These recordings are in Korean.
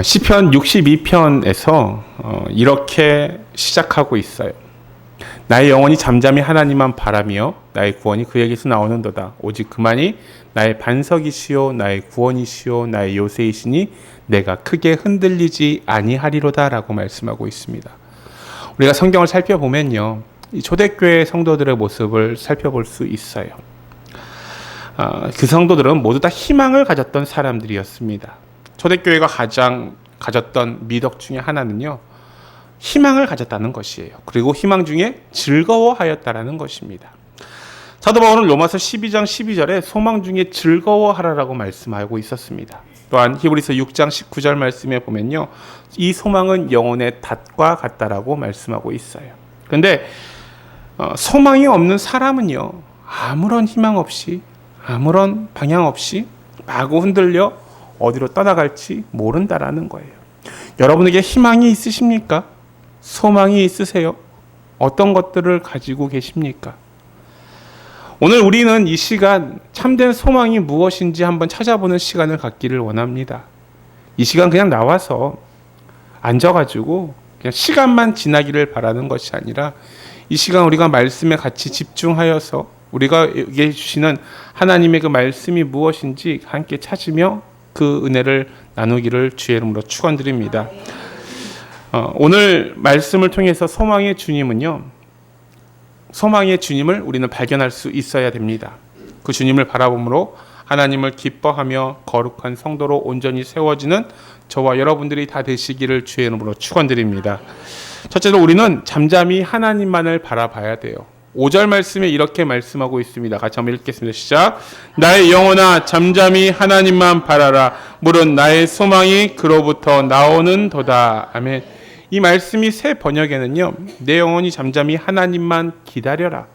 시편 62편에서 이렇게 시작하고 있어요. 나의 영혼이 잠잠히 하나님만 바라며 나의 구원이 그에게서 나오는도다. 오직 그만이 나의 반석이시요 나의 구원이시요 나의 요새이시니 내가 크게 흔들리지 아니하리로다 라고 말씀하고 있습니다. 우리가 성경을 살펴보면요, 이 초대교회 성도들의 모습을 살펴볼 수 있어요. 그 성도들은 모두 다 희망을 가졌던 사람들이었습니다. 초대교회가 가장 가졌던 미덕 중에 하나는요, 희망을 가졌다는 것이에요. 그리고 희망 중에 즐거워하였다라는 것입니다. 사도 바울은 로마서 12장 12절에 소망 중에 즐거워하라라고 말씀하고 있었습니다. 또한 히브리서 6장 19절 말씀에 보면요, 이 소망은 영혼의 닷과 같다라고 말씀하고 있어요. 그런데 소망이 없는 사람은요, 아무런 희망 없이, 아무런 방향 없이 마구 흔들려 어디로 떠나갈지 모른다라는 거예요. 여러분에게 희망이 있으십니까? 소망이 있으세요? 어떤 것들을 가지고 계십니까? 오늘 우리는 이 시간 참된 소망이 무엇인지 한번 찾아보는 시간을 갖기를 원합니다. 이 시간 그냥 나와서 앉아가지고 그냥 시간만 지나기를 바라는 것이 아니라 이 시간 우리가 말씀에 같이 집중하여서 우리가 여기에 주시는 하나님의 그 말씀이 무엇인지 함께 찾으며 그 은혜를 나누기를 주의 이름으로 축원드립니다. 오늘 말씀을 통해서 소망의 주님은요, 소망의 주님을 우리는 발견할 수 있어야 됩니다. 그 주님을 바라봄으로 하나님을 기뻐하며 거룩한 성도로 온전히 세워지는 저와 여러분들이 다 되시기를 주의 이름으로 축원드립니다. 첫째로 우리는 잠잠히 하나님만을 바라봐야 돼요. 5절 말씀에 이렇게 말씀하고 있습니다. 같이 한번 읽겠습니다. 시작. 나의 영혼아 잠잠히 하나님만 바라라. 물은 나의 소망이 그로부터 나오는 도다. 아멘. 이 말씀이 새 번역에는요, 내 영혼이 잠잠히 하나님만 기다려라.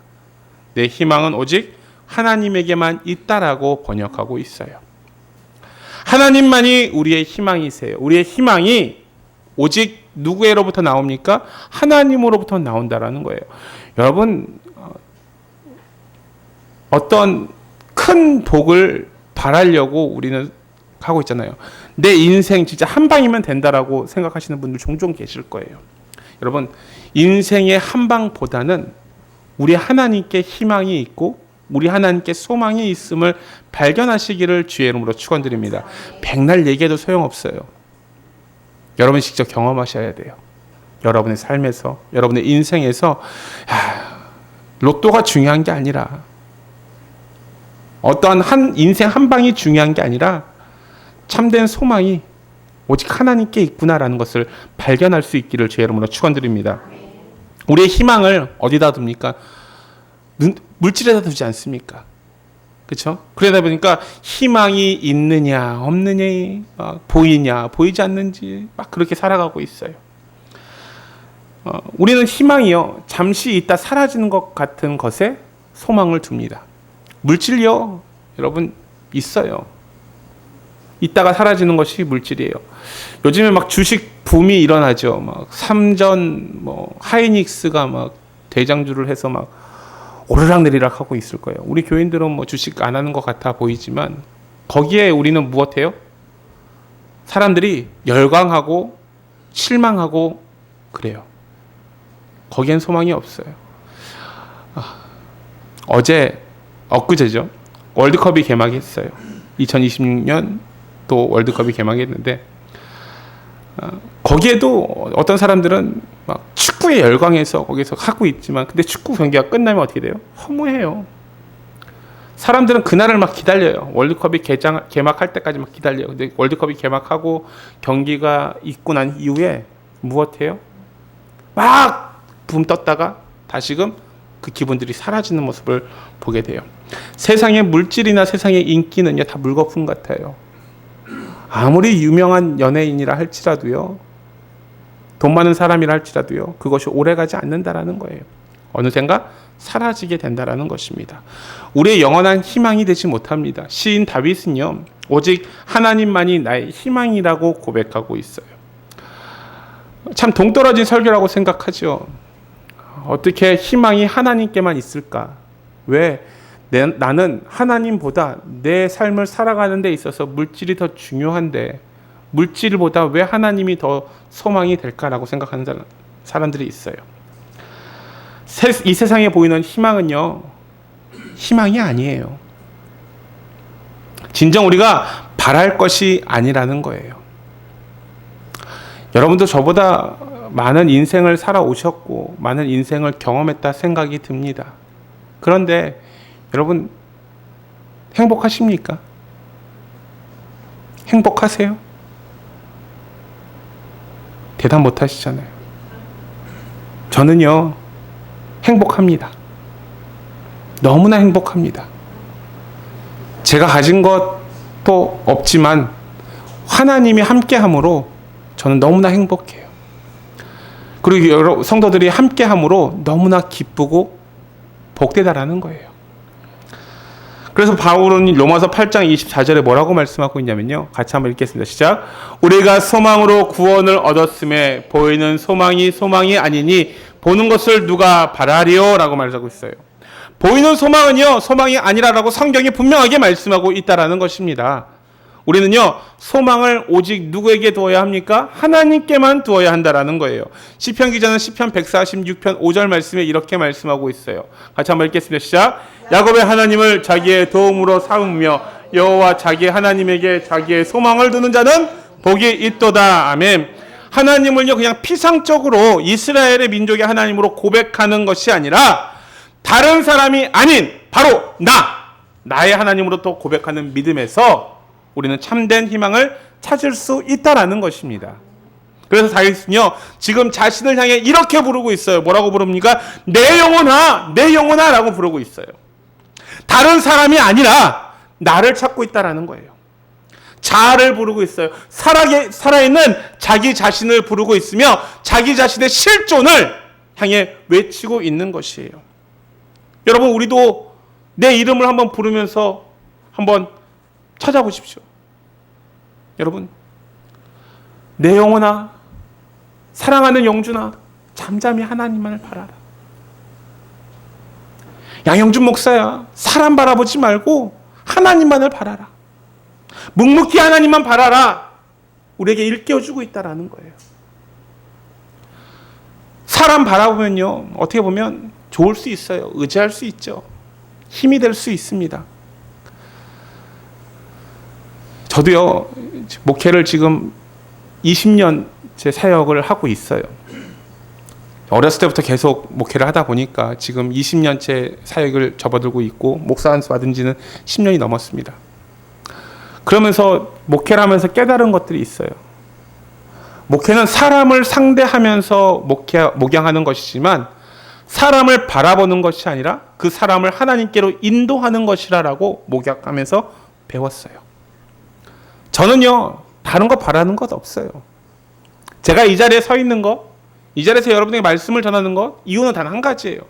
내 희망은 오직 하나님에게만 있다라고 번역하고 있어요. 하나님만이 우리의 희망이세요. 우리의 희망이 오직 누구로부터 나옵니까? 하나님으로부터 나온다라는 거예요. 여러분, 어떤 큰 복을 바라려고 우리는 하고 있잖아요. 내 인생 진짜 한 방이면 된다라고 생각하시는 분들 종종 계실 거예요. 여러분, 인생의 한 방보다는 우리 하나님께 희망이 있고 우리 하나님께 소망이 있음을 발견하시기를 주의 이름으로 축원드립니다. 백날 얘기해도 소용없어요. 여러분이 직접 경험하셔야 돼요. 여러분의 삶에서, 여러분의 인생에서 로또가 중요한 게 아니라, 어떠한 인생 한 방이 중요한 게 아니라 참된 소망이 오직 하나님께 있구나라는 것을 발견할 수 있기를 주의 이름으로 축원드립니다. 우리의 희망을 어디다 둡니까? 물질에다 두지 않습니까? 그렇죠? 그러다 보니까 희망이 있느냐 없느냐, 보이냐 보이지 않는지 막 그렇게 살아가고 있어요. 우리는 희망이요, 잠시 있다 사라지는 것 같은 것에 소망을 둡니다. 물질이요, 여러분 있어요. 있다가 사라지는 것이 물질이에요. 요즘에 막 주식 붐이 일어나죠. 막 삼전, 하이닉스가 막 대장주를 해서 막 오르락내리락 하고 있을 거예요. 우리 교인들은 뭐 주식 안 하는 것 같아 보이지만 거기에 우리는 무엇해요? 사람들이 열광하고 실망하고 그래요. 거기엔 소망이 없어요. 엊그제죠. 월드컵이 개막했어요. 2026년 또 월드컵이 개막했는데 거기에도 어떤 사람들은 막 축구에 열광해서 거기서 하고 있지만, 근데 축구 경기가 끝나면 어떻게 돼요? 허무해요. 사람들은 그날을 막 기다려요. 월드컵이 개막할 때까지 막 기다려요. 근데 월드컵이 개막하고 경기가 있고 난 이후에 무엇해요? 막 붐 떴다가 다시금 그 기분들이 사라지는 모습을 보게 돼요. 세상의 물질이나 세상의 인기는요, 다 물거품 같아요. 아무리 유명한 연예인이라 할지라도요, 돈 많은 사람이라 할지라도요, 그것이 오래가지 않는다라는 거예요. 어느샌가 사라지게 된다라는 것입니다. 우리의 영원한 희망이 되지 못합니다. 시인 다윗은요, 오직 하나님만이 나의 희망이라고 고백하고 있어요. 참 동떨어진 설교라고 생각하죠. 어떻게 희망이 하나님께만 있을까? 왜? 나는 하나님보다 내 삶을 살아가는 데 있어서 물질이 더 중요한데 물질보다 왜 하나님이 더 소망이 될까라고 생각하는 사람들이 있어요. 이 세상에 보이는 희망은요, 희망이 아니에요. 진정 우리가 바랄 것이 아니라는 거예요. 여러분도 저보다 많은 인생을 살아오셨고 많은 인생을 경험했다 생각이 듭니다. 그런데 여러분 행복하십니까? 행복하세요? 대답 못 하시잖아요. 저는요, 행복합니다. 너무나 행복합니다. 제가 가진 것도 없지만 하나님이 함께함으로 저는 너무나 행복해요. 그리고 여러 성도들이 함께함으로 너무나 기쁘고 복되다라는 거예요. 그래서 바울은 로마서 8장 24절에 뭐라고 말씀하고 있냐면요. 같이 한번 읽겠습니다. 시작. 우리가 소망으로 구원을 얻었음에 보이는 소망이 아니니 보는 것을 누가 바라리요? 라고 말하고 있어요. 보이는 소망은요, 소망이 아니라라고 성경이 분명하게 말씀하고 있다라는 것입니다. 우리는요, 소망을 오직 누구에게 두어야 합니까? 하나님께만 두어야 한다라는 거예요. 시편 기자는 시편 146편 5절 말씀에 이렇게 말씀하고 있어요. 같이 한번 읽겠습니다. 시작. 야곱의 하나님을 자기의 도움으로 삼으며 여호와 자기 하나님에게 자기의 소망을 두는 자는 복이 있도다. 아멘. 하나님을요, 그냥 피상적으로 이스라엘의 민족의 하나님으로 고백하는 것이 아니라 다른 사람이 아닌 바로 나의 하나님으로 또 고백하는 믿음에서 우리는 참된 희망을 찾을 수 있다라는 것입니다. 그래서 다윗은요, 지금 자신을 향해 이렇게 부르고 있어요. 뭐라고 부릅니까? 내 영혼아, 내 영혼아 라고 부르고 있어요. 다른 사람이 아니라 나를 찾고 있다라는 거예요. 자아를 부르고 있어요. 살아있는 자기 자신을 부르고 있으며 자기 자신의 실존을 향해 외치고 있는 것이에요. 여러분, 우리도 내 이름을 한번 부르면서 한번 찾아보십시오. 여러분, 내 영혼아, 사랑하는 영준아, 잠잠히 하나님만을 바라라. 양영준 목사야, 사람 바라보지 말고 하나님만을 바라라. 묵묵히 하나님만 바라라. 우리에게 일깨워주고 있다라는 거예요. 사람 바라보면요, 어떻게 보면 좋을 수 있어요. 의지할 수 있죠. 힘이 될 수 있습니다. 저도요, 목회를 지금 20년째 사역을 하고 있어요. 어렸을 때부터 계속 목회를 하다 보니까 지금 20년째 사역을 접어들고 있고 목사 안수 받은 지는 10년이 넘었습니다. 그러면서 목회를 하면서 깨달은 것들이 있어요. 목회는 사람을 상대하면서 목양하는 것이지만 사람을 바라보는 것이 아니라 그 사람을 하나님께로 인도하는 것이라고 목약하면서 배웠어요. 저는요, 다른 거 바라는 것 없어요. 제가 이 자리에 서 있는 거, 이 자리에서 여러분에게 말씀을 전하는 것, 이유는 단 한 가지예요.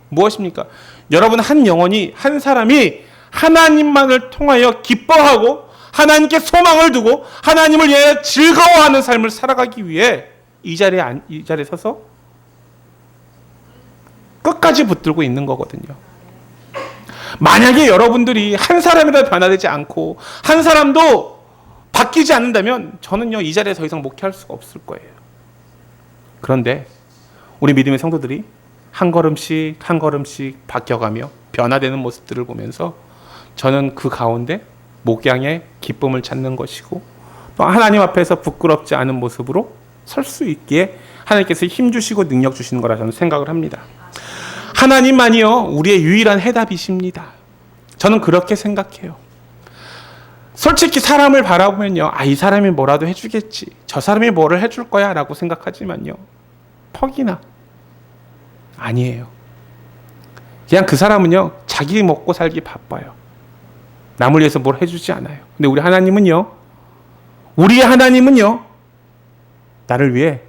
무엇입니까? 여러분 한 영혼이, 한 사람이 하나님만을 통하여 기뻐하고 하나님께 소망을 두고 하나님을 위해 즐거워하는 삶을 살아가기 위해 이 자리에 서서 끝까지 붙들고 있는 거거든요. 만약에 여러분들이 한 사람이라도 변화되지 않고 한 사람도 바뀌지 않는다면 저는요, 이 자리에 더 이상 목회할 수가 없을 거예요. 그런데 우리 믿음의 성도들이 한 걸음씩 한 걸음씩 바뀌어가며 변화되는 모습들을 보면서 저는 그 가운데 목양의 기쁨을 찾는 것이고 또 하나님 앞에서 부끄럽지 않은 모습으로 설 수 있기에 하나님께서 힘 주시고 능력 주시는 거라 저는 생각을 합니다. 하나님만이요, 우리의 유일한 해답이십니다. 저는 그렇게 생각해요. 솔직히 사람을 바라보면요, 이 사람이 뭐라도 해주겠지, 저 사람이 뭐를 해줄 거야 라고 생각하지만요, 퍽이나 아니에요. 그냥 그 사람은요, 자기 먹고 살기 바빠요. 남을 위해서 뭘 해주지 않아요. 근데 우리의 하나님은요, 나를 위해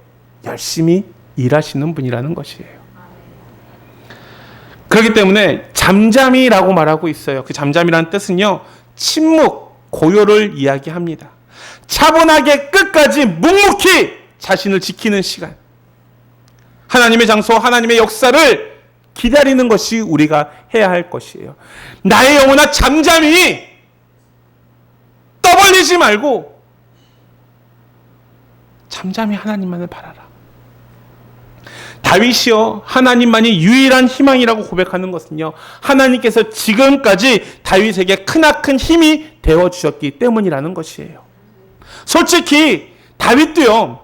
열심히 일하시는 분이라는 것이에요. 그렇기 때문에 잠잠이라고 말하고 있어요. 그 잠잠이라는 뜻은요, 침묵, 고요를 이야기합니다. 차분하게 끝까지 묵묵히 자신을 지키는 시간. 하나님의 장소, 하나님의 역사를 기다리는 것이 우리가 해야 할 것이에요. 나의 영혼아, 잠잠히 떠벌리지 말고 잠잠히 하나님만을 바라라. 다윗이요, 하나님만이 유일한 희망이라고 고백하는 것은요, 하나님께서 지금까지 다윗에게 크나큰 힘이 되어주셨기 때문이라는 것이에요. 솔직히 다윗도요,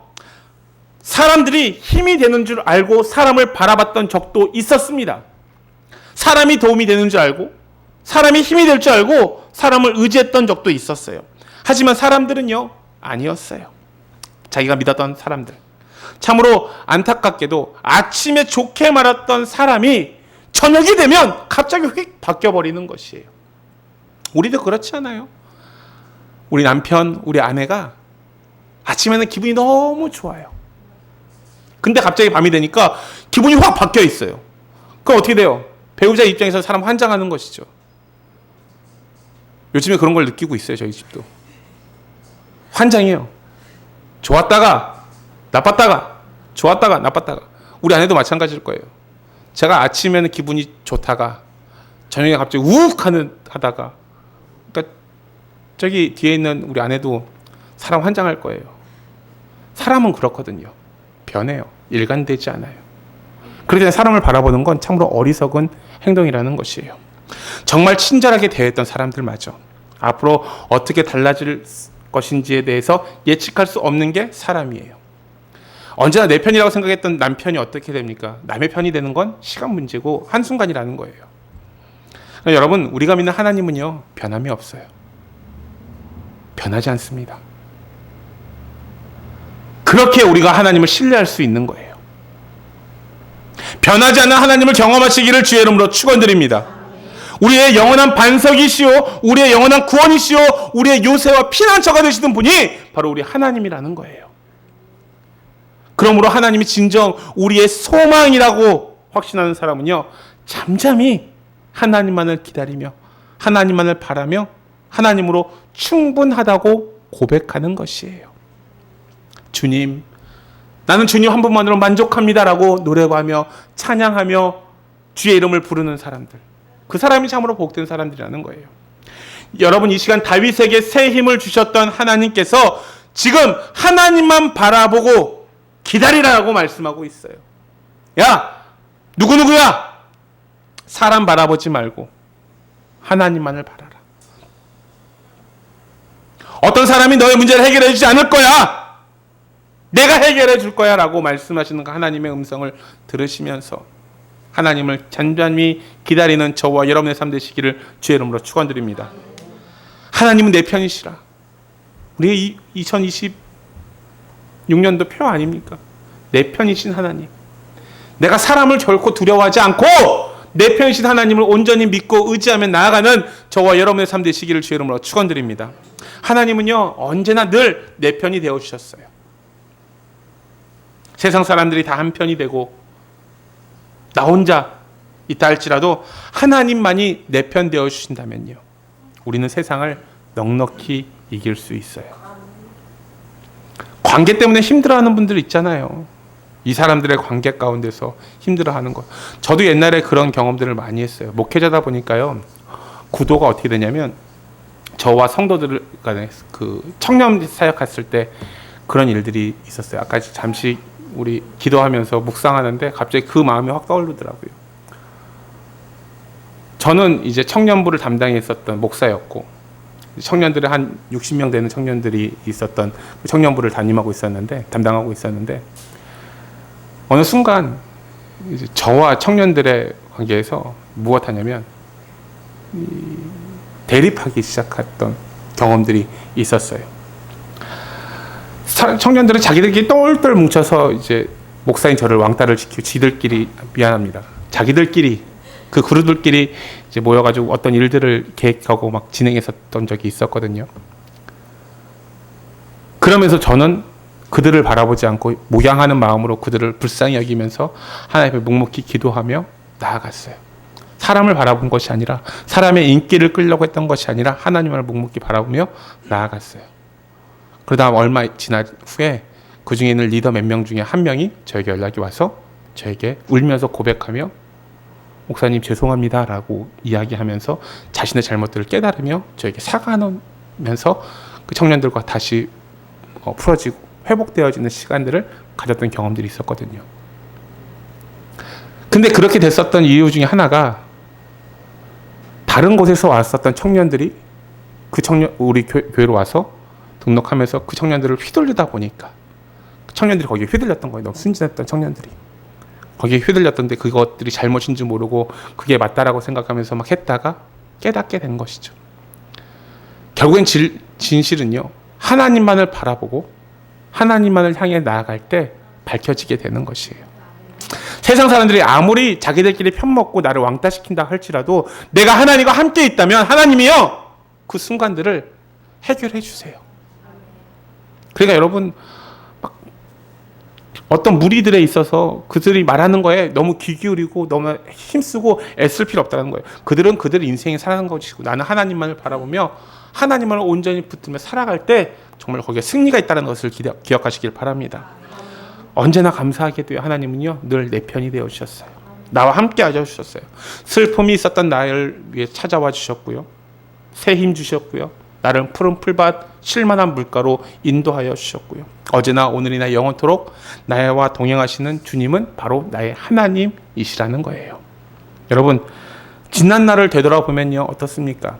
사람들이 힘이 되는 줄 알고 사람을 바라봤던 적도 있었습니다. 사람이 도움이 되는 줄 알고, 사람이 힘이 될 줄 알고 사람을 의지했던 적도 있었어요. 하지만 사람들은요, 아니었어요. 자기가 믿었던 사람들. 참으로 안타깝게도 아침에 좋게 말했던 사람이 저녁이 되면 갑자기 휙 바뀌어버리는 것이에요. 우리도 그렇지 않아요? 우리 남편, 우리 아내가 아침에는 기분이 너무 좋아요. 근데 갑자기 밤이 되니까 기분이 확 바뀌어 있어요. 그럼 어떻게 돼요? 배우자 입장에서 사람 환장하는 것이죠. 요즘에 그런 걸 느끼고 있어요. 저희 집도. 환장해요. 좋았다가 나빴다가, 좋았다가 나빴다가. 우리 아내도 마찬가지일 거예요. 제가 아침에는 기분이 좋다가 저녁에 갑자기 우욱 하다가, 그러니까 저기 뒤에 있는 우리 아내도 사람 환장할 거예요. 사람은 그렇거든요. 변해요. 일관되지 않아요. 그렇기 때문에 사람을 바라보는 건 참으로 어리석은 행동이라는 것이에요. 정말 친절하게 대했던 사람들마저 앞으로 어떻게 달라질 것인지에 대해서 예측할 수 없는 게 사람이에요. 언제나 내 편이라고 생각했던 남편이 어떻게 됩니까? 남의 편이 되는 건 시간 문제고 한순간이라는 거예요. 여러분, 우리가 믿는 하나님은요, 변함이 없어요. 변하지 않습니다. 그렇게 우리가 하나님을 신뢰할 수 있는 거예요. 변하지 않는 하나님을 경험하시기를 주의 이름으로 축원드립니다. 우리의 영원한 반석이시오, 우리의 영원한 구원이시오, 우리의 요새와 피난처가 되시는 분이 바로 우리 하나님이라는 거예요. 그러므로 하나님이 진정 우리의 소망이라고 확신하는 사람은요, 잠잠히 하나님만을 기다리며 하나님만을 바라며 하나님으로 충분하다고 고백하는 것이에요. 주님, 나는 주님 한 분만으로 만족합니다라고 노래하며 찬양하며 주의 이름을 부르는 사람들, 그 사람이 참으로 복된 사람들이라는 거예요. 여러분, 이 시간 다윗에게 새 힘을 주셨던 하나님께서 지금 하나님만 바라보고 기다리라고 말씀하고 있어요. 야, 누구누구야, 사람 바라보지 말고 하나님만을 바라라. 어떤 사람이 너의 문제를 해결해 주지 않을 거야, 내가 해결해 줄 거야 라고 말씀하시는 그 하나님의 음성을 들으시면서 하나님을 잠잠히 기다리는 저와 여러분의 삶 되시기를 주의 이름으로 축원드립니다. 하나님은 내 편이시라. 우리 2026년도 표 아닙니까? 내 편이신 하나님. 내가 사람을 결코 두려워하지 않고 내 편이신 하나님을 온전히 믿고 의지하며 나아가는 저와 여러분의 삶 되시기를 주의 이름으로 축원드립니다. 하나님은요, 언제나 늘 내 편이 되어주셨어요. 세상 사람들이 다 한 편이 되고 나 혼자 있다 할지라도 하나님만이 내 편 되어주신다면요, 우리는 세상을 넉넉히 이길 수 있어요. 관계 때문에 힘들어하는 분들 있잖아요. 이 사람들의 관계 가운데서 힘들어하는 것. 저도 옛날에 그런 경험들을 많이 했어요. 목회자다 보니까요, 구도가 어떻게 되냐면 저와 성도들 간에 그 청년 사역 갔을 때 그런 일들이 있었어요. 아까 잠시 우리 기도하면서 묵상하는데 갑자기 그 마음이 확 떠오르더라고요. 저는 이제 청년부를 담당했었던 목사였고, 청년들이 한 60명 되는 청년들이 있었던 청년부를 담당하고 있었는데 어느 순간 이제 저와 청년들의 관계에서 무엇하냐면 대립하기 시작했던 경험들이 있었어요. 청년들은 자기들끼리 똘똘 뭉쳐서 이제 목사인 저를 왕따를 시키고 지들끼리, 미안합니다, 자기들끼리 그 그룹들끼리 이제 모여가지고 어떤 일들을 계획하고 막 진행했었던 적이 있었거든요. 그러면서 저는 그들을 바라보지 않고 모양하는 마음으로 그들을 불쌍히 여기면서 하나님 앞에 묵묵히 기도하며 나아갔어요. 사람을 바라본 것이 아니라, 사람의 인기를 끌려고 했던 것이 아니라 하나님을 묵묵히 바라보며 나아갔어요. 그러다 얼마 지난 후에 그 중에 있는 리더 몇 명 중에 한 명이 저에게 연락이 와서 저에게 울면서 고백하며 목사님 죄송합니다 라고 이야기하면서 자신의 잘못들을 깨달으며 저에게 사과하면서 그 청년들과 다시 풀어지고 회복되어지는 시간들을 가졌던 경험들이 있었거든요. 근데 그렇게 됐었던 이유 중에 하나가 다른 곳에서 왔었던 청년들이 우리 교회로 와서 등록하면서 그 청년들을 휘둘리다 보니까 청년들이 거기에 휘둘렸던 거예요. 너무 순진했던 청년들이. 거기에 휘둘렸던데 그것들이 잘못인지 모르고 그게 맞다라고 생각하면서 막 했다가 깨닫게 된 것이죠. 결국엔 진실은요. 하나님만을 바라보고 하나님만을 향해 나아갈 때 밝혀지게 되는 것이에요. 세상 사람들이 아무리 자기들끼리 편먹고 나를 왕따시킨다 할지라도 내가 하나님과 함께 있다면 하나님이요. 그 순간들을 해결해 주세요. 그러니까 여러분 어떤 무리들에 있어서 그들이 말하는 거에 너무 귀 기울이고 너무 힘쓰고 애쓸 필요 없다는 거예요. 그들은 그들의 인생이 살아가는 것이고 나는 하나님만을 바라보며 하나님을 온전히 붙들며 살아갈 때 정말 거기에 승리가 있다는 것을 기억하시길 바랍니다. 언제나 감사하게도요. 하나님은요. 늘 내 편이 되어주셨어요. 나와 함께 하셔주셨어요. 슬픔이 있었던 나를 위해 찾아와 주셨고요. 새 힘 주셨고요. 나를 푸른 풀밭 쉴만한 물가로 인도하여 주셨고요. 어제나 오늘이나 영원토록 나와 동행하시는 주님은 바로 나의 하나님이시라는 거예요. 여러분 지난 날을 되돌아보면요. 어떻습니까?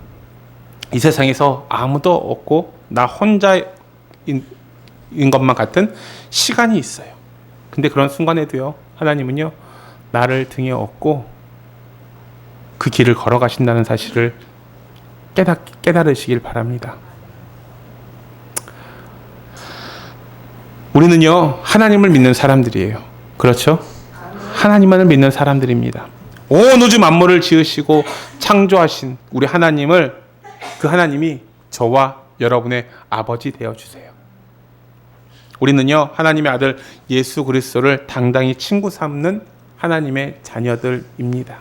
이 세상에서 아무도 없고 나 혼자인 것만 같은 시간이 있어요. 근데 그런 순간에도요. 하나님은요. 나를 등에 업고 그 길을 걸어가신다는 사실을 깨달으시길 바랍니다. 우리는요. 하나님을 믿는 사람들이에요. 그렇죠? 하나님만을 믿는 사람들입니다. 온 우주 만물을 지으시고 창조하신 우리 하나님을 그 하나님이 저와 여러분의 아버지 되어주세요. 우리는요. 하나님의 아들 예수 그리스도를 당당히 친구 삼는 하나님의 자녀들입니다.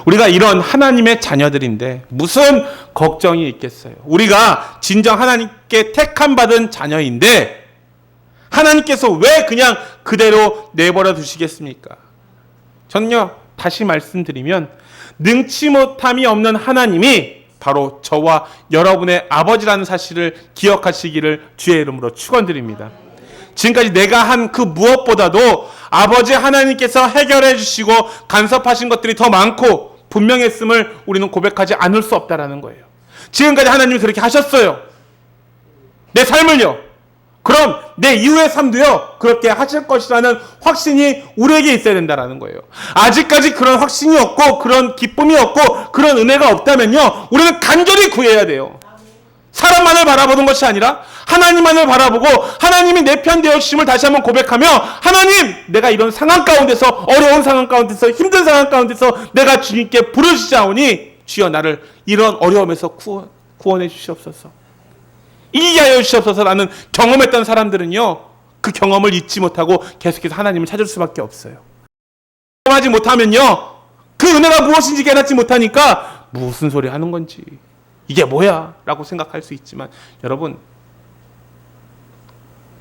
우리가 이런 하나님의 자녀들인데 무슨 걱정이 있겠어요? 우리가 진정 하나님께 택함 받은 자녀인데 하나님께서 왜 그냥 그대로 내버려 두시겠습니까? 저는요. 다시 말씀드리면 능치 못함이 없는 하나님이 바로 저와 여러분의 아버지라는 사실을 기억하시기를 주의 이름으로 축원드립니다. 지금까지 내가 한 그 무엇보다도 아버지 하나님께서 해결해 주시고 간섭하신 것들이 더 많고 분명했음을 우리는 고백하지 않을 수 없다라는 거예요. 지금까지 하나님이 그렇게 하셨어요. 내 삶을요. 그럼 내 이후의 삶도요. 그렇게 하실 것이라는 확신이 우리에게 있어야 된다라는 거예요. 아직까지 그런 확신이 없고 그런 기쁨이 없고 그런 은혜가 없다면요. 우리는 간절히 구해야 돼요. 사람만을 바라보는 것이 아니라 하나님만을 바라보고 하나님이 내 편 되어주심을 다시 한번 고백하며 하나님 내가 이런 상황 가운데서 어려운 상황 가운데서 힘든 상황 가운데서 내가 주님께 부르짖사오니 주여 나를 이런 어려움에서 구원해 주시옵소서. 이기게 하여 주시옵소서라는 경험했던 사람들은요. 그 경험을 잊지 못하고 계속해서 하나님을 찾을 수밖에 없어요. 경험하지 못하면요. 그 은혜가 무엇인지 깨닫지 못하니까 무슨 소리 하는 건지 이게 뭐야? 라고 생각할 수 있지만 여러분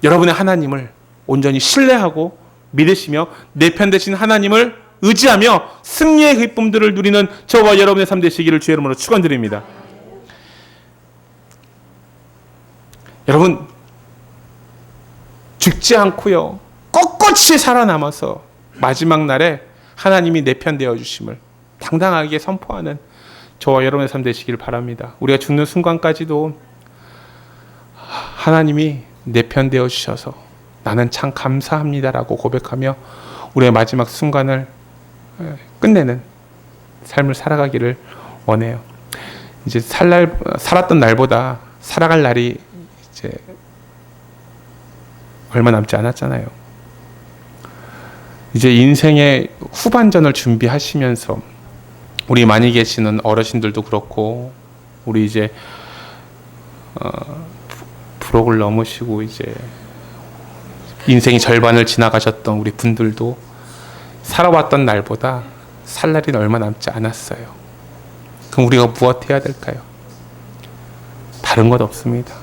여러분의 하나님을 온전히 신뢰하고 믿으시며 내 편 되신 하나님을 의지하며 승리의 기쁨들을 누리는 저와 여러분의 삶 되시기를 주의 이름으로 축원드립니다. 여러분 죽지 않고요. 꼿꼿이 살아남아서 마지막 날에 하나님이 내 편 되어 주심을 당당하게 선포하는 저와 여러분의 삶 되시기를 바랍니다. 우리가 죽는 순간까지도 하나님이 내 편 되어 주셔서 나는 참 감사합니다라고 고백하며 우리의 마지막 순간을 끝내는 삶을 살아가기를 원해요. 이제 살았던 날보다 살아갈 날이 이제 얼마 남지 않았잖아요. 이제 인생의 후반전을 준비하시면서 우리 많이 계시는 어르신들도 그렇고 우리 이제 부록을 넘으시고 이제 인생의 절반을 지나가셨던 우리 분들도 살아왔던 날보다 살 날이 얼마 남지 않았어요. 그럼 우리가 무엇 해야 될까요? 다른 것 없습니다.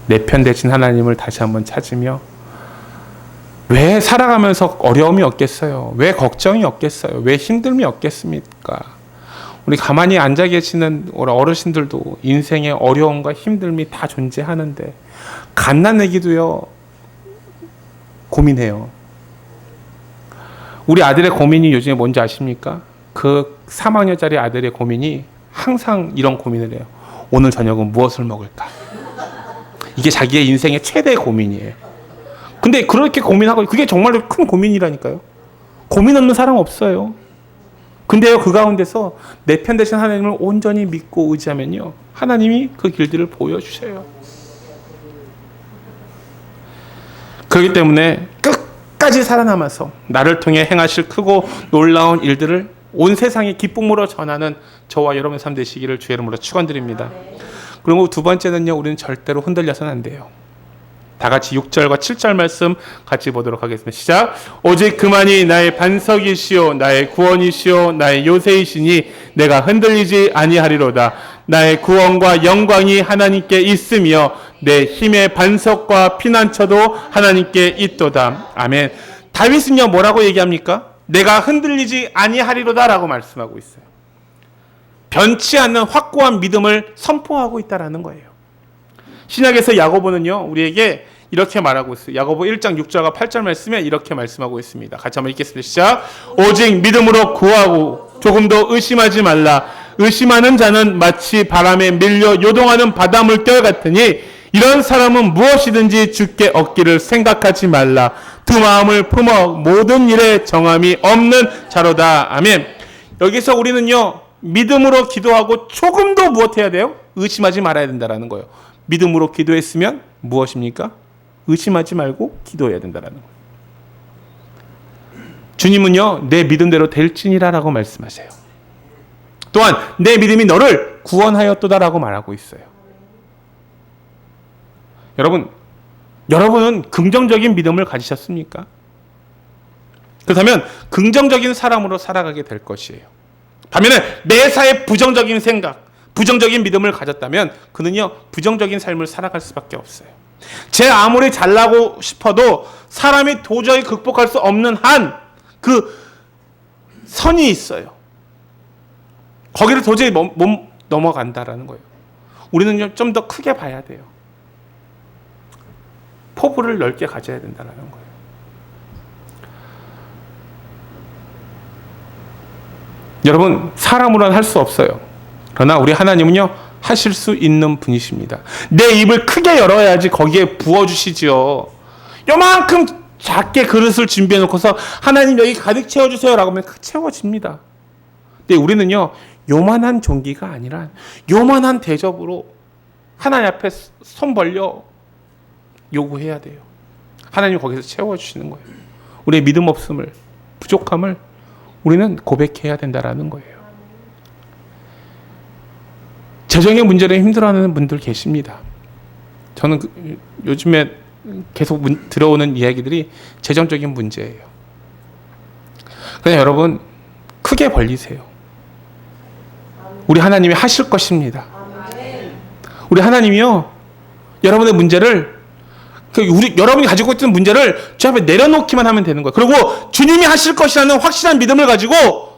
내 편 되신 하나님을 다시 한번 찾으며 왜 살아가면서 어려움이 없겠어요? 왜 걱정이 없겠어요? 왜 힘듦이 없겠습니까? 우리 가만히 앉아 계시는 어르신들도 인생의 어려움과 힘듦이 다 존재하는데 갓난아기도요 고민해요. 우리 아들의 고민이 요즘에 뭔지 아십니까? 그 3학년짜리 아들의 고민이 항상 이런 고민을 해요. 오늘 저녁은 무엇을 먹을까? 이게 자기의 인생의 최대 고민이에요. 근데 그렇게 고민하고 그게 정말로 큰 고민이라니까요. 고민 없는 사람 없어요. 근데요, 그 가운데서 내 편 되신 하나님을 온전히 믿고 의지하면요, 하나님이 그 길들을 보여주셔요. 그렇기 때문에 끝까지 살아남아서 나를 통해 행하실 크고 놀라운 일들을 온 세상에 기쁨으로 전하는 저와 여러분의 삶 되시기를 주의 이름으로 축원드립니다. 그리고 두 번째는요, 우리는 절대로 흔들려서는 안 돼요. 다 같이 6절과 7절 말씀 같이 보도록 하겠습니다. 시작. 오직 그만이 나의 반석이시오 나의 구원이시오 나의 요새이시니 내가 흔들리지 아니하리로다. 나의 구원과 영광이 하나님께 있으며 내 힘의 반석과 피난처도 하나님께 있도다. 아멘. 다윗은요, 뭐라고 얘기합니까? 내가 흔들리지 아니하리로다 라고 말씀하고 있어요. 변치 않는 확고한 믿음을 선포하고 있다는 거예요. 신약에서 야고보는요, 우리에게 이렇게 말하고 있어요. 야고보 1장 6절과 8절 말씀에 이렇게 말씀하고 있습니다. 같이 한번 읽겠습니다. 시작. 오직 믿음으로 구하고 조금도 의심하지 말라. 의심하는 자는 마치 바람에 밀려 요동하는 바닷물결 같으니 이런 사람은 무엇이든지 주께 얻기를 생각하지 말라. 두 마음을 품어 모든 일에 정함이 없는 자로다. 아멘. 여기서 우리는요, 믿음으로 기도하고 조금도 무엇해야 돼요? 의심하지 말아야 된다는 거예요. 믿음으로 기도했으면 무엇입니까? 의심하지 말고 기도해야 된다는 거예요. 주님은요, 내 믿음대로 될지니라 라고 말씀하세요. 또한 내 믿음이 너를 구원하였도다라고 말하고 있어요. 여러분은 긍정적인 믿음을 가지셨습니까? 그렇다면 긍정적인 사람으로 살아가게 될 것이에요. 반면에 매사에 부정적인 생각, 부정적인 믿음을 가졌다면 그는요, 부정적인 삶을 살아갈 수밖에 없어요. 제 아무리 잘나고 싶어도 사람이 도저히 극복할 수 없는 한 그 선이 있어요. 거기를 도저히 못 넘어간다라는 거예요. 우리는 좀 더 크게 봐야 돼요. 포부를 넓게 가져야 된다는 거예요. 여러분, 사람으로는 할 수 없어요. 그러나 우리 하나님은요, 하실 수 있는 분이십니다. 내 입을 크게 열어야지 거기에 부어주시지요. 요만큼 작게 그릇을 준비해 놓고서 하나님 여기 가득 채워주세요 라고 하면 채워집니다. 근데 우리는요, 요만한 종기가 아니라 요만한 대접으로 하나님 앞에 손 벌려 요구해야 돼요. 하나님 거기서 채워주시는 거예요. 우리의 믿음 없음을, 부족함을 우리는 고백해야 된다라는 거예요. 재정의 문제로 힘들어하는 분들 계십니다. 저는 요즘에 계속 들어오는 이야기들이 재정적인 문제예요. 그냥 여러분, 크게 벌리세요. 우리 하나님이 하실 것입니다. 우리 하나님이요, 여러분의 문제를, 여러분이 가지고 있는 문제를 주 앞에 내려놓기만 하면 되는 거예요. 그리고 주님이 하실 것이라는 확실한 믿음을 가지고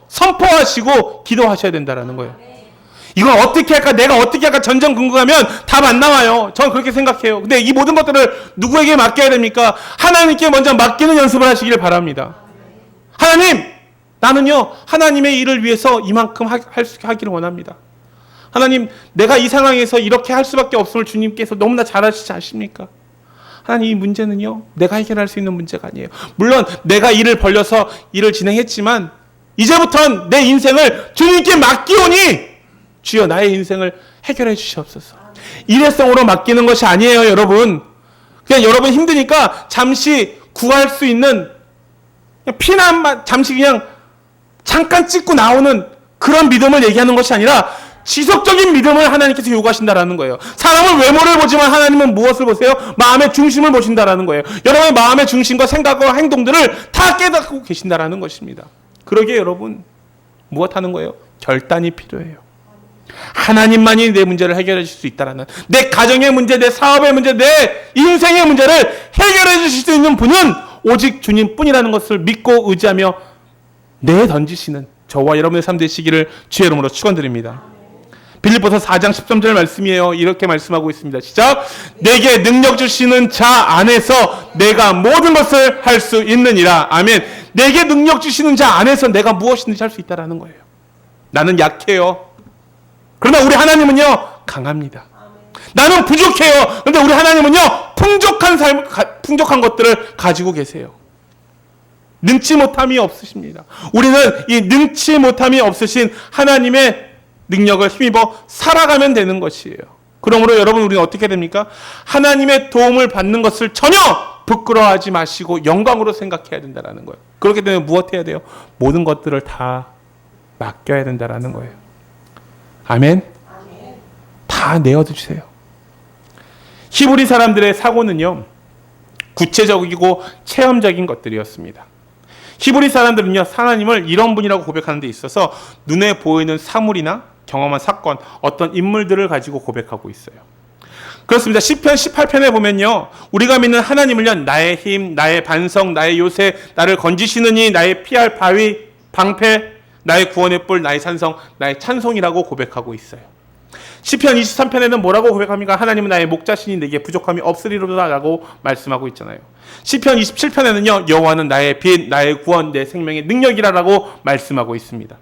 선포하시고 기도하셔야 된다는 거예요. 이걸 어떻게 할까, 내가 어떻게 할까 전전긍긍하면 답 안 나와요. 저는 그렇게 생각해요. 근데 이 모든 것들을 누구에게 맡겨야 됩니까? 하나님께 먼저 맡기는 연습을 하시기를 바랍니다. 하나님, 나는요, 하나님의 일을 위해서 이만큼 하기를 원합니다. 하나님, 내가 이 상황에서 이렇게 할 수밖에 없음을 주님께서 너무나 잘 아시지 않습니까? 하나님, 이 문제는요, 내가 해결할 수 있는 문제가 아니에요. 물론 내가 일을 벌려서 일을 진행했지만 이제부터는 내 인생을 주님께 맡기오니 주여 나의 인생을 해결해 주시옵소서. 일회성으로 맡기는 것이 아니에요, 여러분. 그냥 여러분 힘드니까 잠시 구할 수 있는 피난만 잠시 그냥 잠깐 찍고 나오는 그런 믿음을 얘기하는 것이 아니라 지속적인 믿음을 하나님께서 요구하신다라는 거예요. 사람은 외모를 보지만 하나님은 무엇을 보세요? 마음의 중심을 보신다라는 거예요. 여러분의 마음의 중심과 생각과 행동들을 다 깨닫고 계신다라는 것입니다. 그러기에 여러분, 무엇하는 거예요? 결단이 필요해요. 하나님만이 내 문제를 해결해 주실 수 있다라는, 내 가정의 문제, 내 사업의 문제, 내 인생의 문제를 해결해 주실 수 있는 분은 오직 주님뿐이라는 것을 믿고 의지하며 내던지시는 저와 여러분의 삶 되시기를 주의 이름으로 축원드립니다. 빌립보서 4장 13절 말씀이에요. 이렇게 말씀하고 있습니다. 시작. 내게 능력 주시는 자 안에서 내가 모든 것을 할 수 있느니라. 아멘. 내게 능력 주시는 자 안에서 내가 무엇이든지 할 수 있다라는 거예요. 나는 약해요. 그러나 우리 하나님은요 강합니다. 나는 부족해요. 그런데 우리 하나님은요 풍족한 것들을 가지고 계세요. 능치 못함이 없으십니다. 우리는 이 능치 못함이 없으신 하나님의 능력을 힘입어 살아가면 되는 것이에요. 그러므로 여러분 우리는 어떻게 됩니까? 하나님의 도움을 받는 것을 전혀 부끄러워하지 마시고 영광으로 생각해야 된다는 거예요. 그렇게 되면 무엇 해야 돼요? 모든 것들을 다 맡겨야 된다는 거예요. 아멘? 다 내어주세요. 히브리 사람들의 사고는요 구체적이고 체험적인 것들이었습니다. 히브리 사람들은요 하나님을 이런 분이라고 고백하는 데 있어서 눈에 보이는 사물이나 경험한 사건, 어떤 인물들을 가지고 고백하고 있어요. 그렇습니다. 시편 18편에 보면요 우리가 믿는 하나님을요 나의 힘, 나의 반석, 나의 요새, 나를 건지시느니, 나의 피할 바위, 방패, 나의 구원의 뿔, 나의 산성, 나의 찬송이라고 고백하고 있어요. 시편 23편에는 뭐라고 고백합니까? 하나님은 나의 목자시니 내게 부족함이 없으리로다 라고 말씀하고 있잖아요. 시편 27편에는요 여호와는 나의 빛, 나의 구원, 내 생명의 능력이라고 말씀하고 있습니다.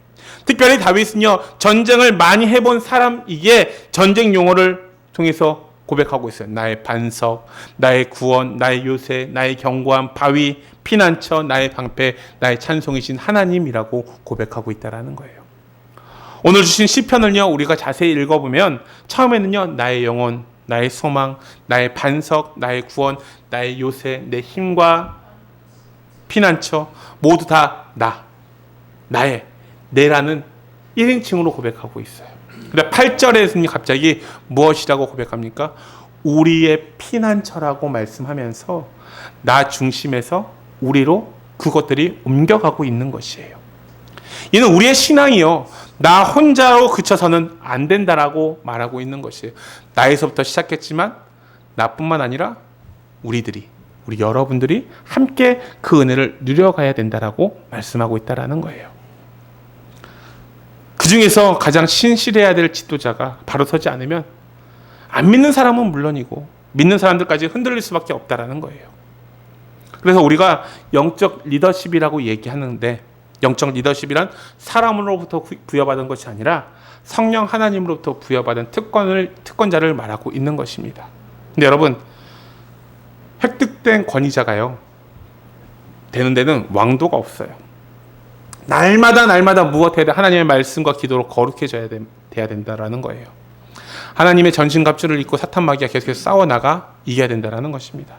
특별히 다윗은요 전쟁을 많이 해본 사람이기에 전쟁 용어를 통해서 고백하고 있어요. 나의 반석, 나의 구원, 나의 요새, 나의 견고한 바위, 피난처, 나의 방패, 나의 찬송이신 하나님이라고 고백하고 있다는 거예요. 오늘 주신 시편을요 우리가 자세히 읽어보면 처음에는요 나의 영혼, 나의 소망, 나의 반석, 나의 구원, 나의 요새, 내 힘과 피난처 모두 다 나의, 내라는 1인칭으로 고백하고 있어요. 근데 8절에서는 갑자기 무엇이라고 고백합니까? 우리의 피난처라고 말씀하면서 나 중심에서 우리로 그것들이 옮겨가고 있는 것이에요. 이는 우리의 신앙이요 나 혼자로 그쳐서는 안 된다라고 말하고 있는 것이에요. 나에서부터 시작했지만 나뿐만 아니라 우리 여러분들이 함께 그 은혜를 누려가야 된다라고 말씀하고 있다라는 거예요. 그 중에서 가장 신실해야 될 지도자가 바로 서지 않으면 안 믿는 사람은 물론이고 믿는 사람들까지 흔들릴 수밖에 없다라는 거예요. 그래서 우리가 영적 리더십이라고 얘기하는데 영적 리더십이란 사람으로부터 부여받은 것이 아니라 성령 하나님으로부터 부여받은 특권자를 말하고 있는 것입니다. 근데 여러분 획득된 권위자가요 되는 데는 왕도가 없어요. 날마다 무엇 해야 돼? 하나님의 말씀과 기도로 거룩해져야 돼야 된다라는 거예요. 하나님의 전신갑주를 입고 사탄 마귀가 계속해서 싸워나가 이겨야 된다라는 것입니다.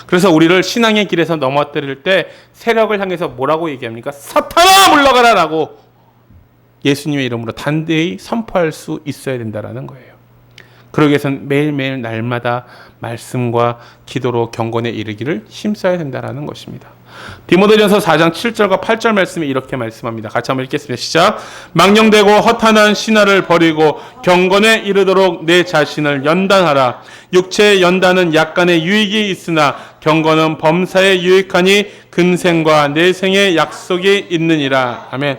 그래서 우리를 신앙의 길에서 넘어뜨릴 때 세력을 향해서 뭐라고 얘기합니까? 사탄아 물러가라 라고 예수님의 이름으로 단대히 선포할 수 있어야 된다라는 거예요. 그러기 위해서는 매일매일 날마다 말씀과 기도로 경건에 이르기를 힘써야 된다라는 것입니다. 디모데전서 4장 7절과 8절 말씀이 이렇게 말씀합니다. 같이 한번 읽겠습니다. 시작. 망령되고 허탄한 신화를 버리고 경건에 이르도록 내 자신을 연단하라. 육체의 연단은 약간의 유익이 있으나 경건은 범사에 유익하니 근생과 내생의 약속이 있느니라. 아멘.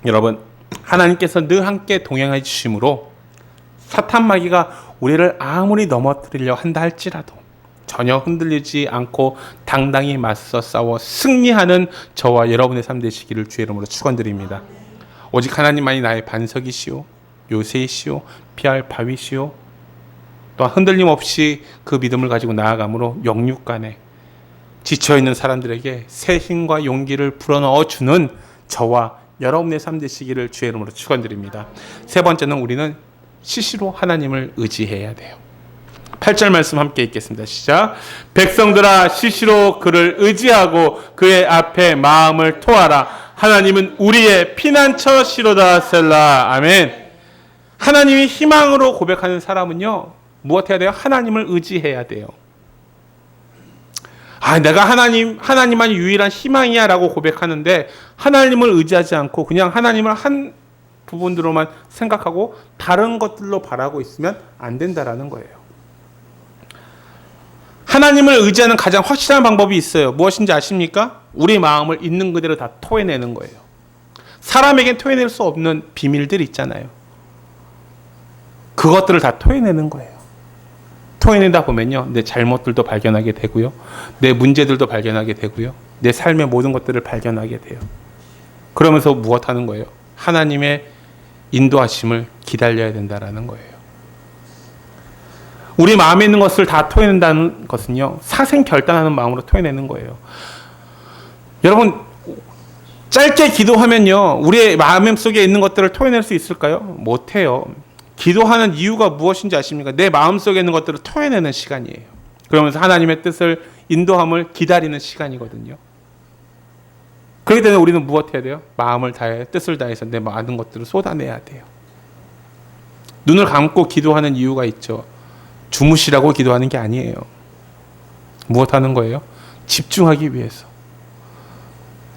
여러분 하나님께서 늘 함께 동행해 주심으로 사탄 마귀가 우리를 아무리 넘어뜨리려 한다 할지라도 전혀 흔들리지 않고 당당히 맞서 싸워 승리하는 저와 여러분의 삶 되시기를 주의 이름으로 축원드립니다. 오직 하나님만이 나의 반석이시오, 요새이시오, 피할 바위시오. 또한 흔들림 없이 그 믿음을 가지고 나아감으로 영육간에 지쳐있는 사람들에게 새 힘과 용기를 불어넣어 주는 저와 여러분의 삶 되시기를 주의 이름으로 축원드립니다. 세 번째는 우리는 시시로 하나님을 의지해야 돼요. 8절 말씀 함께 읽겠습니다. 시작. 백성들아 시시로 그를 의지하고 그의 앞에 마음을 토하라. 하나님은 우리의 피난처시로다. 셀라. 아멘. 하나님이 희망으로 고백하는 사람은요 무엇 해야 돼요? 하나님을 의지해야 돼요. 내가 하나님만이 유일한 희망이야 라고 고백하는데 하나님을 의지하지 않고 그냥 하나님을 한 부분으로만 생각하고 다른 것들로 바라고 있으면 안 된다라는 거예요. 하나님을 의지하는 가장 확실한 방법이 있어요. 무엇인지 아십니까? 우리 마음을 있는 그대로 다 토해내는 거예요. 사람에겐 토해낼 수 없는 비밀들이 있잖아요. 그것들을 다 토해내는 거예요. 토해내다 보면요, 내 잘못들도 발견하게 되고요, 내 문제들도 발견하게 되고요, 내 삶의 모든 것들을 발견하게 돼요. 그러면서 무엇 하는 거예요? 하나님의 인도하심을 기다려야 된다라는 거예요. 우리 마음에 있는 것을 다 토해낸다는 것은요, 사생결단하는 마음으로 토해내는 거예요. 여러분, 짧게 기도하면요, 우리의 마음 속에 있는 것들을 토해낼 수 있을까요? 못해요. 기도하는 이유가 무엇인지 아십니까? 내 마음 속에 있는 것들을 토해내는 시간이에요. 그러면서 하나님의 뜻을, 인도함을 기다리는 시간이거든요. 그렇기 때문에 우리는 무엇 해야 돼요? 마음을 다해, 뜻을 다해서 내 많은 것들을 쏟아내야 돼요. 눈을 감고 기도하는 이유가 있죠. 주무시라고 기도하는 게 아니에요. 무엇 하는 거예요? 집중하기 위해서.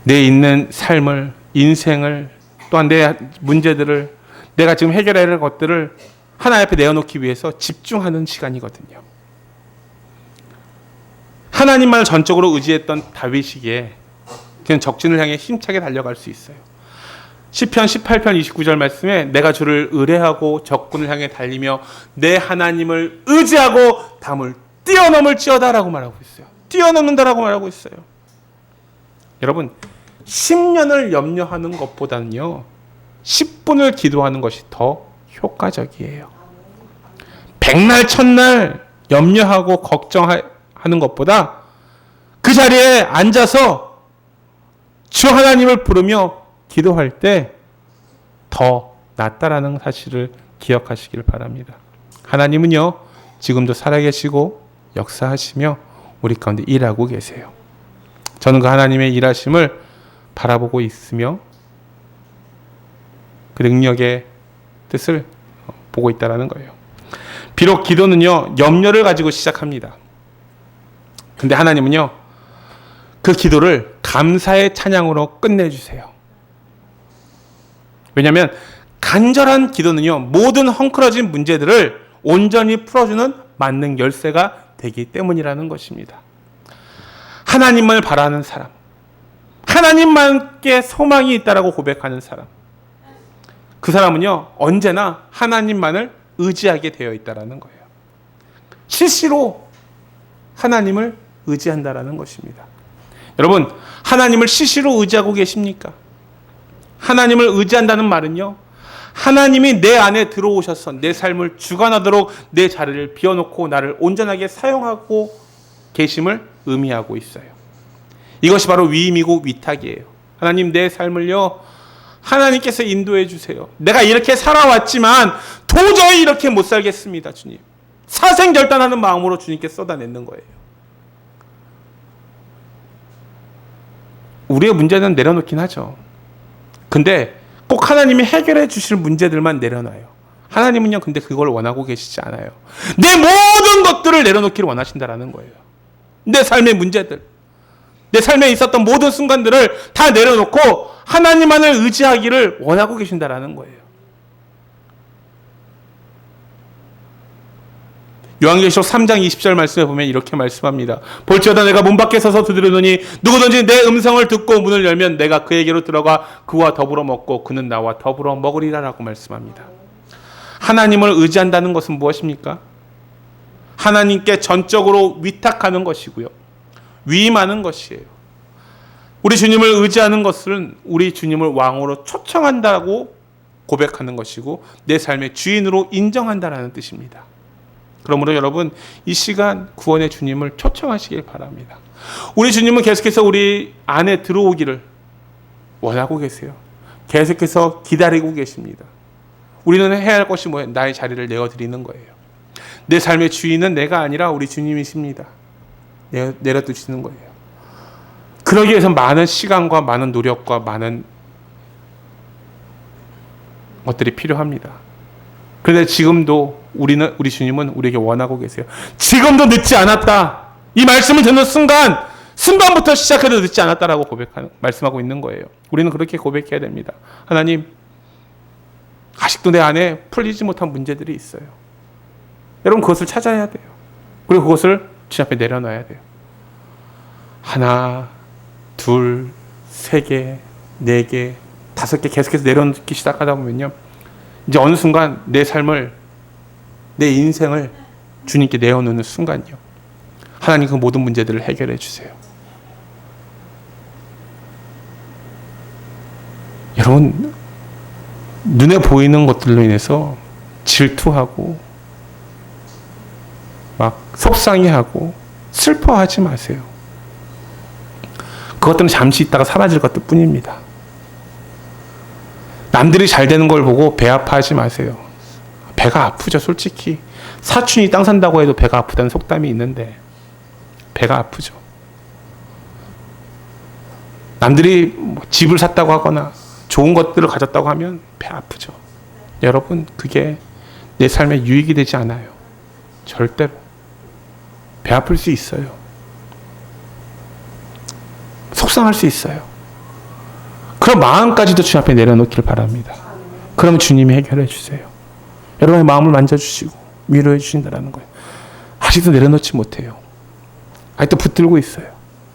내 있는 삶을, 인생을, 또한 내 문제들을, 내가 지금 해결해야 할 것들을 하나님 앞에 내어놓기 위해서 집중하는 시간이거든요. 하나님만을 전적으로 의지했던 다윗이기에 그냥 적진을 향해 힘차게 달려갈 수 있어요. 시편 18편 29절 말씀에 내가 주를 의뢰하고 적군을 향해 달리며 내 하나님을 의지하고 담을 뛰어넘을지어다라고 말하고 있어요. 뛰어넘는다라고 말하고 있어요. 여러분, 10년을 염려하는 것보다는요, 10분을 기도하는 것이 더 효과적이에요. 백날 첫날 염려하고 걱정하는 것보다 그 자리에 앉아서 주 하나님을 부르며 기도할 때 더 낫다라는 사실을 기억하시길 바랍니다. 하나님은요, 지금도 살아계시고 역사하시며 우리 가운데 일하고 계세요. 저는 그 하나님의 일하심을 바라보고 있으며 그 능력의 뜻을 보고 있다는 거예요. 비록 기도는요, 염려를 가지고 시작합니다. 근데 하나님은요, 그 기도를 감사의 찬양으로 끝내주세요. 왜냐하면 간절한 기도는요, 모든 헝클어진 문제들을 온전히 풀어주는 만능 열쇠가 되기 때문이라는 것입니다. 하나님만을 바라는 사람, 하나님만께 소망이 있다라고 고백하는 사람, 그 사람은요, 언제나 하나님만을 의지하게 되어 있다라는 거예요. 실시로 하나님을 의지한다라는 것입니다. 여러분, 하나님을 시시로 의지하고 계십니까? 하나님을 의지한다는 말은요, 하나님이 내 안에 들어오셔서 내 삶을 주관하도록 내 자리를 비워놓고 나를 온전하게 사용하고 계심을 의미하고 있어요. 이것이 바로 위임이고 위탁이에요. 하나님, 내 삶을요, 하나님께서 인도해 주세요. 내가 이렇게 살아왔지만 도저히 이렇게 못 살겠습니다, 주님. 사생결단하는 마음으로 주님께 쏟아내는 거예요. 우리의 문제는 내려놓긴 하죠. 근데 꼭 하나님이 해결해 주실 문제들만 내려놔요. 하나님은요, 근데 그걸 원하고 계시지 않아요. 내 모든 것들을 내려놓기를 원하신다라는 거예요. 내 삶의 문제들, 내 삶에 있었던 모든 순간들을 다 내려놓고 하나님만을 의지하기를 원하고 계신다라는 거예요. 요한계시록 3장 20절 말씀에 보면 이렇게 말씀합니다. 볼지어다 내가 문 밖에 서서 두드리노니 누구든지 내 음성을 듣고 문을 열면 내가 그에게로 들어가 그와 더불어 먹고 그는 나와 더불어 먹으리라라고 말씀합니다. 하나님을 의지한다는 것은 무엇입니까? 하나님께 전적으로 위탁하는 것이고요, 위임하는 것이에요. 우리 주님을 의지하는 것은 우리 주님을 왕으로 초청한다고 고백하는 것이고 내 삶의 주인으로 인정한다라는 뜻입니다. 그러므로 여러분, 이 시간 구원의 주님을 초청하시길 바랍니다. 우리 주님은 계속해서 우리 안에 들어오기를 원하고 계세요. 계속해서 기다리고 계십니다. 우리는 해야 할 것이 뭐예요? 나의 자리를 내어드리는 거예요. 내 삶의 주인은 내가 아니라 우리 주님이십니다. 내려두시는 거예요. 그러기 위해서 많은 시간과 많은 노력과 많은 것들이 필요합니다. 그런데 지금도 우리 주님은 우리에게 원하고 계세요. 지금도 늦지 않았다. 이 말씀을 듣는 순간부터 시작해도 늦지 않았다라고 말씀하고 있는 거예요. 우리는 그렇게 고백해야 됩니다. 하나님, 아직도 내 안에 풀리지 못한 문제들이 있어요. 여러분, 그것을 찾아야 돼요. 그리고 그것을 주님 앞에 내려놔야 돼요. 하나, 둘, 세 개, 네 개, 5개 계속해서 내려놓기 시작하다 보면요. 이제 어느 순간 내 삶을, 내 인생을 주님께 내어놓는 순간이요. 하나님 그 모든 문제들을 해결해 주세요. 여러분, 눈에 보이는 것들로 인해서 질투하고 막 속상해하고 슬퍼하지 마세요. 그것들은 잠시 있다가 사라질 것들 뿐입니다. 남들이 잘 되는 걸 보고 배 아파하지 마세요. 배가 아프죠, 솔직히. 사촌이 땅 산다고 해도 배가 아프다는 속담이 있는데 배가 아프죠. 남들이 집을 샀다고 하거나 좋은 것들을 가졌다고 하면 배 아프죠. 여러분, 그게 내 삶에 유익이 되지 않아요. 절대로. 배 아플 수 있어요. 속상할 수 있어요. 그런 마음까지도 주님 앞에 내려놓기를 바랍니다. 그러면 주님이 해결해 주세요. 여러분의 마음을 만져주시고 위로해 주신다는 거예요. 아직도 내려놓지 못해요. 아직도 붙들고 있어요.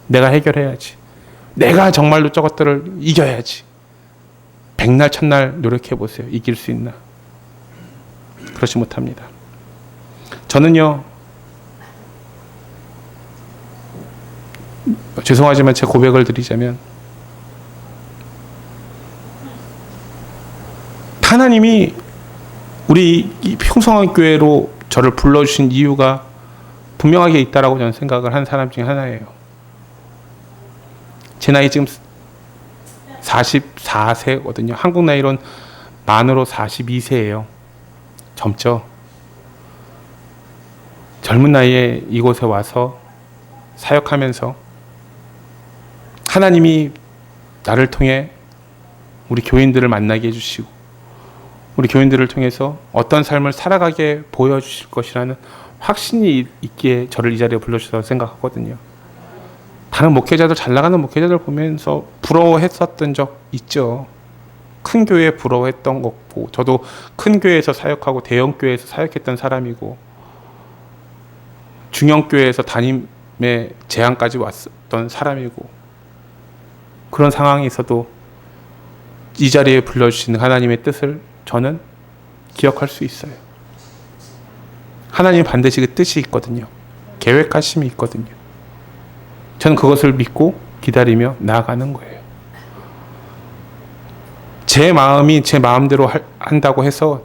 내가 해결해야지. 내가 정말로 저것들을 이겨야지. 백날 첫날 노력해 보세요. 이길 수 있나? 그렇지 못합니다. 저는요, 죄송하지만 제 고백을 드리자면, 하나님이 우리 평성한교회로 저를 불러주신 이유가 분명하게 있다라고 저는 생각을 한 사람 중에 하나예요. 제 나이 지금 44세거든요. 한국 나이로는 만으로 42세예요. 젊죠? 젊은 나이에 이곳에 와서 사역하면서 하나님이 나를 통해 우리 교인들을 만나게 해주시고 우리 교인들을 통해서 어떤 삶을 살아가게 보여주실 것이라는 확신이 있기에 저를 이 자리에 불러주셔서 생각하거든요. 다른 목회자들, 잘 나가는 목회자들 보면서 부러워했었던 적 있죠. 큰 교회 부러워했던 거고, 저도 큰 교회에서 사역하고 대형 교회에서 사역했던 사람이고, 중형 교회에서 담임의 제안까지 왔었던 사람이고, 그런 상황에 있어도 이 자리에 불러주시는 하나님의 뜻을 저는 기억할 수 있어요. 하나님 반드시 그 뜻이 있거든요. 계획하심이 있거든요. 저는 그것을 믿고 기다리며 나아가는 거예요. 제 마음이 제 마음대로 한다고 해서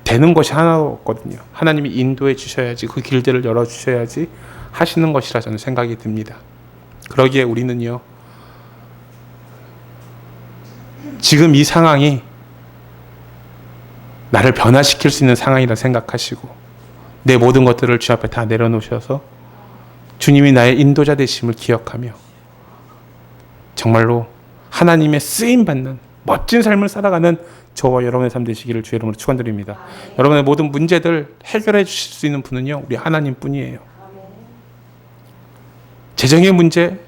되는 것이 하나도 없거든요. 하나님이 인도해 주셔야지, 그 길들을 열어주셔야지 하시는 것이라 저는 생각이 듭니다. 그러기에 우리는요, 지금 이 상황이 나를 변화시킬 수 있는 상황이라 생각하시고 내 모든 것들을 주 앞에 다 내려놓으셔서 주님이 나의 인도자 되심을 기억하며 정말로 하나님의 쓰임받는 멋진 삶을 살아가는 저와 여러분의 삶 되시기를 주의 이름으로 축원드립니다. 여러분의 모든 문제들 해결해 주실 수 있는 분은요, 우리 하나님 뿐이에요. 재정의 문제,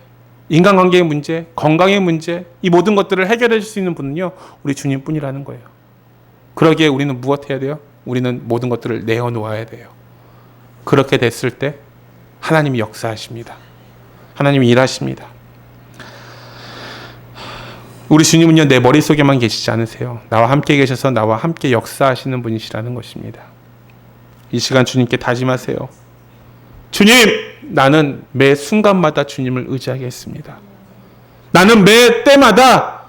인간관계의 문제, 건강의 문제, 이 모든 것들을 해결해 줄 수 있는 분은요, 우리 주님 뿐이라는 거예요. 그러기에 우리는 무엇 해야 돼요? 우리는 모든 것들을 내어놓아야 돼요. 그렇게 됐을 때 하나님이 역사하십니다. 하나님이 일하십니다. 우리 주님은요, 내 머릿속에만 계시지 않으세요. 나와 함께 계셔서 나와 함께 역사하시는 분이시라는 것입니다. 이 시간 주님께 다짐하세요. 주님, 나는 매 순간마다 주님을 의지하겠습니다. 나는 매 때마다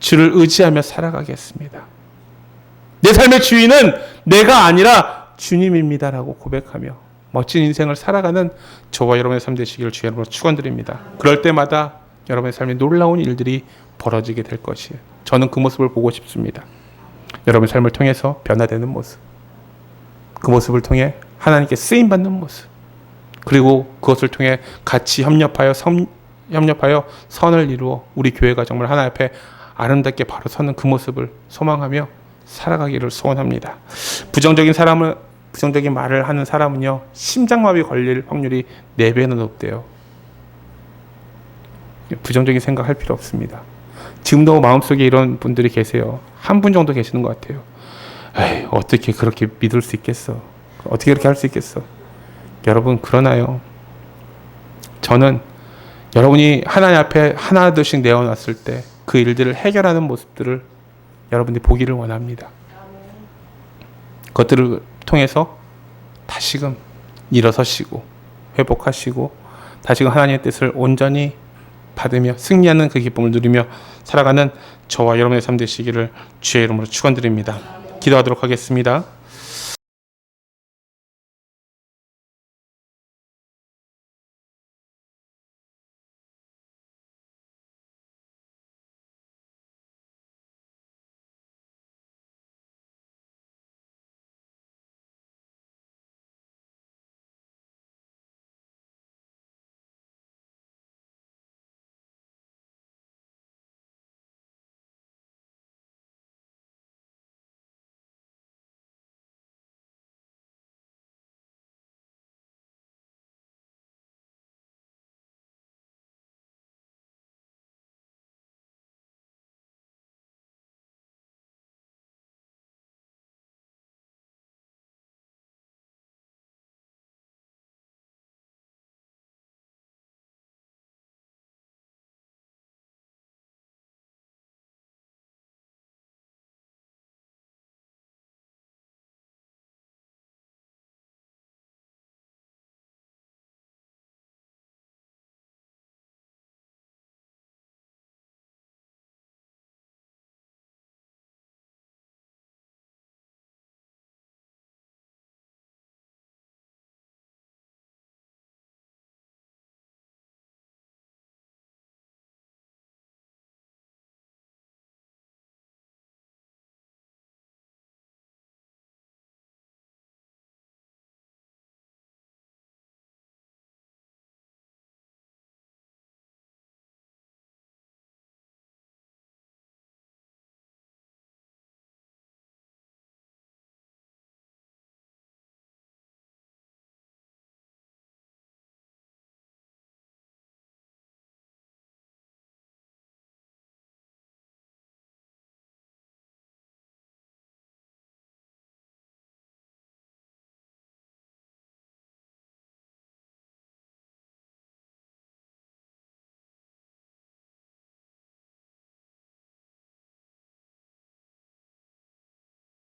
주를 의지하며 살아가겠습니다. 내 삶의 주인은 내가 아니라 주님입니다라고 고백하며 멋진 인생을 살아가는 저와 여러분의 삶 되시기를 주의 이름으로 축원드립니다. 그럴 때마다 여러분의 삶에 놀라운 일들이 벌어지게 될 것이에요. 저는 그 모습을 보고 싶습니다. 여러분의 삶을 통해서 변화되는 모습, 그 모습을 통해 하나님께 쓰임받는 모습, 그리고 그것을 통해 같이 협력하여 선을 이루어 우리 교회가 정말 하나님 앞에 아름답게 바로 서는 그 모습을 소망하며 살아가기를 소원합니다. 부정적인 말을 하는 사람은요, 심장마비 걸릴 확률이 4배나 높대요. 부정적인 생각할 필요 없습니다. 지금도 마음속에 이런 분들이 계세요. 한 분 정도 계시는 것 같아요. 에이, 어떻게 그렇게 믿을 수 있겠어? 어떻게 그렇게 할 수 있겠어? 여러분, 그러나요? 저는 여러분이 하나님 앞에 하나둘씩 내어놨을 때 그 일들을 해결하는 모습들을 여러분들이 보기를 원합니다. 그것들을 통해서 다시금 일어서시고 회복하시고 다시금 하나님의 뜻을 온전히 받으며 승리하는 그 기쁨을 누리며 살아가는 저와 여러분의 삶 되시기를 주의 이름으로 축원드립니다. 기도하도록 하겠습니다.